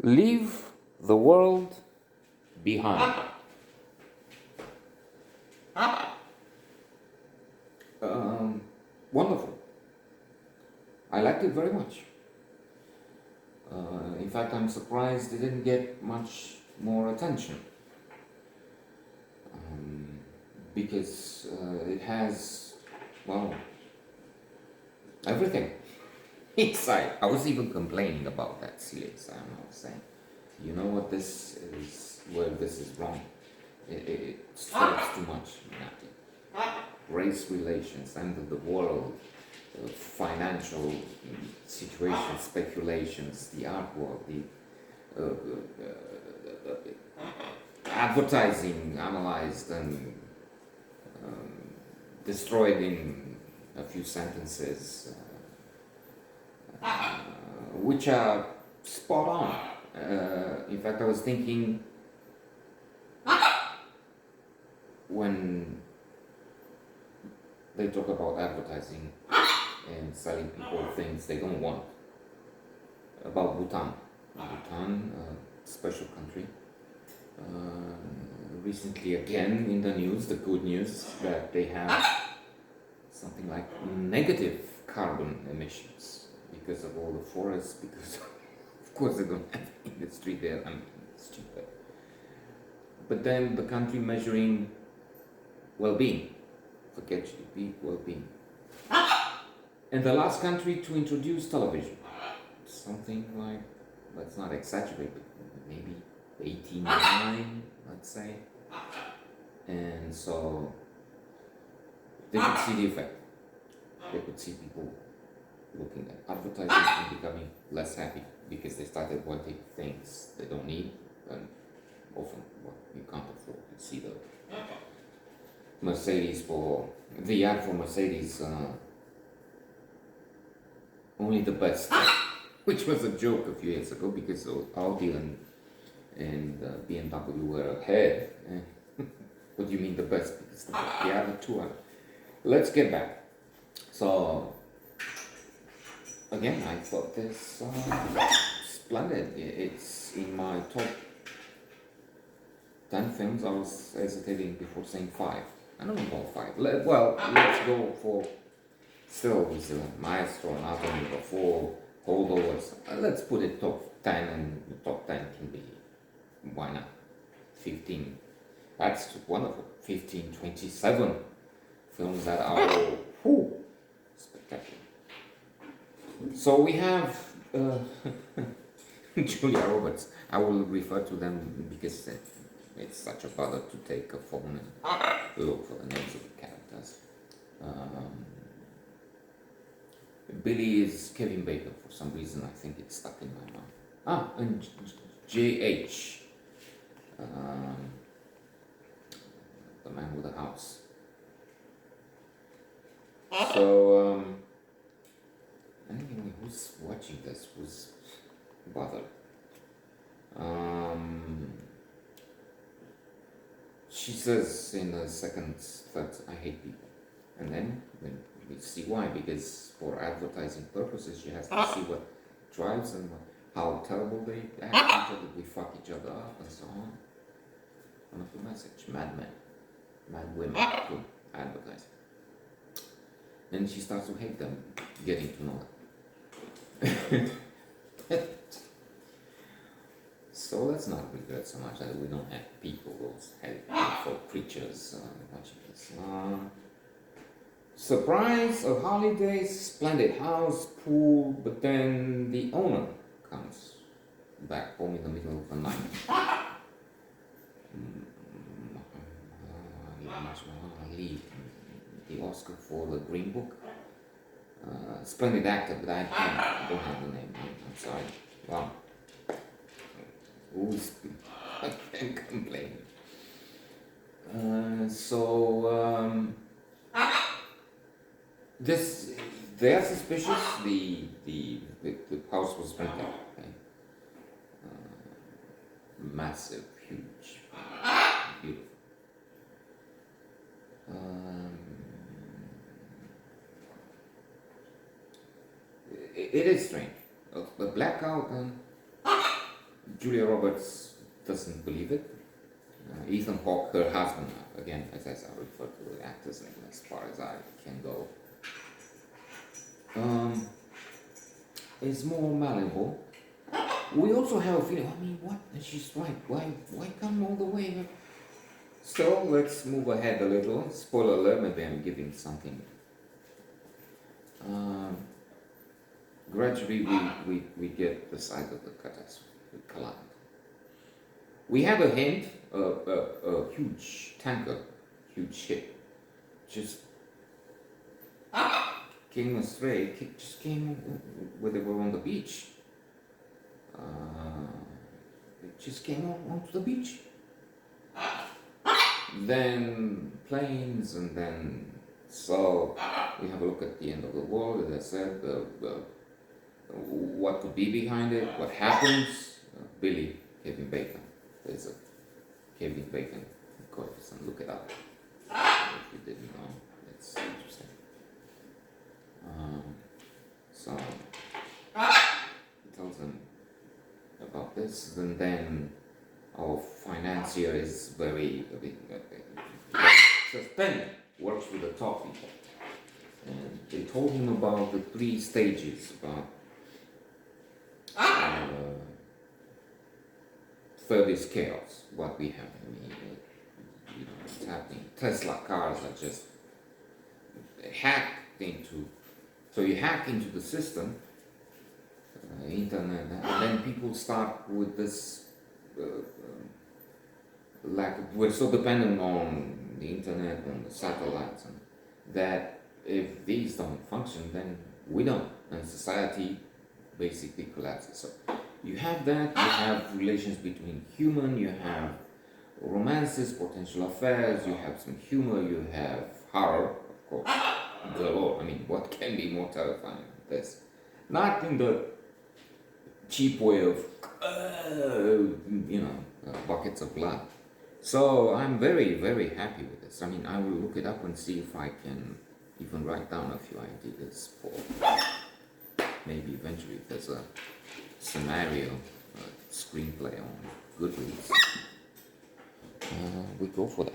Leave the world behind. Um, Wonderful. I liked it very much. In fact, I'm surprised it didn't get much more attention because it has, well, everything inside. I was even complaining about that series. I'm not saying, you know what, this is where this is wrong. It strikes too much. Race relations, end of the world, financial situation, speculations, the artwork, the advertising analyzed and destroyed in a few sentences, which are spot on. In fact, I was thinking when they talk about advertising and selling people things they don't want, about Bhutan. Bhutan, a special country. Recently, again in the news, the good news that they have something like negative carbon emissions because of all the forests, because of course they don't have industry there. I mean, it's stupid. But then the country measuring well-being, forget GDP, well-being. And the last country to introduce television, something like, let's not exaggerate, but maybe 89, let's say. And so they could see the effect. They could see people looking at advertising and becoming less happy because they started wanting things they don't need and often what you can't afford. You see the Mercedes for the ad for Mercedes, only the best, which was a joke a few years ago because Audi and BMW were ahead. What do you mean the best? Because the other two are. Let's get back. So again, I thought this splendid. It's in my top 10 films. I was hesitating before saying 5. I don't know about 5. Let's go for still with the Maestro and Otto number 4 holdovers. Let's put it top 10, and the top 10 can be, why not, 15. That's wonderful. 15, 27 films that are spectacular. So we have Julia Roberts. I will refer to them because it's such a bother to take a phone and look for the names of the characters. Billy is Kevin Bacon for some reason. I think it's stuck in my mind. And J.H. The man with the house. So, anyway, who's watching this? Who's bothered? She says in the second that I hate people. And then we see why, because for advertising purposes, she has to see what drives them, how terrible they act, each other, we fuck each other up, and so on. One of the message, mad men, mad women to advertising. Then she starts to hate them, getting to know them. So let's not regret so much that we don't have people, those helpful creatures watching this. Surprise of holidays, splendid house, pool, but then the owner comes back home in the middle of the night. Lead the Oscar for the Green Book. Splendid actor, but I don't have the name. I'm sorry. Wow. I can't complain. They are suspicious. The house was rented. Okay? Massive, huge, beautiful. It is strange. A blackout and Julia Roberts doesn't believe it. Ethan Hawke, her husband, again, as I refer to the actor's name as far as I can go, is more malleable. We also have a feeling, I mean, what? And she's right. Why come all the way? So let's move ahead a little. Spoiler alert, maybe I'm giving something. Gradually, we get the side of the catastrophe, the calamity. We have a hint, a huge tanker, huge ship, just came astray, just came when they were on the beach. It just came onto the beach. Then planes, and then so we have a look at the end of the world. As I said, what could be behind it, what happens. Billy, Kevin Bacon. There's a Kevin Bacon coefficient. Look it up if you didn't know. It's interesting. So it tells them about this, and then our financier is very suspended, works with the top people, and they told him about the 3 stages about furthest chaos. What we have, I mean, you know, what's happening. Tesla cars are just hacked into. So you hack into the system, internet, and then people start with this lack of, we're so dependent on the internet, on the satellites, and that if these don't function, then we don't, and society basically collapses. So you have that, you have relations between human, you have romances, potential affairs, you have some humor, you have horror, of course, galore. I mean, what can be more terrifying than this? Not in the cheap way of, buckets of blood. So I'm very, very happy with this. I mean, I will look it up and see if I can even write down a few ideas for maybe eventually if there's a scenario, a screenplay on Goodreads. We go for that.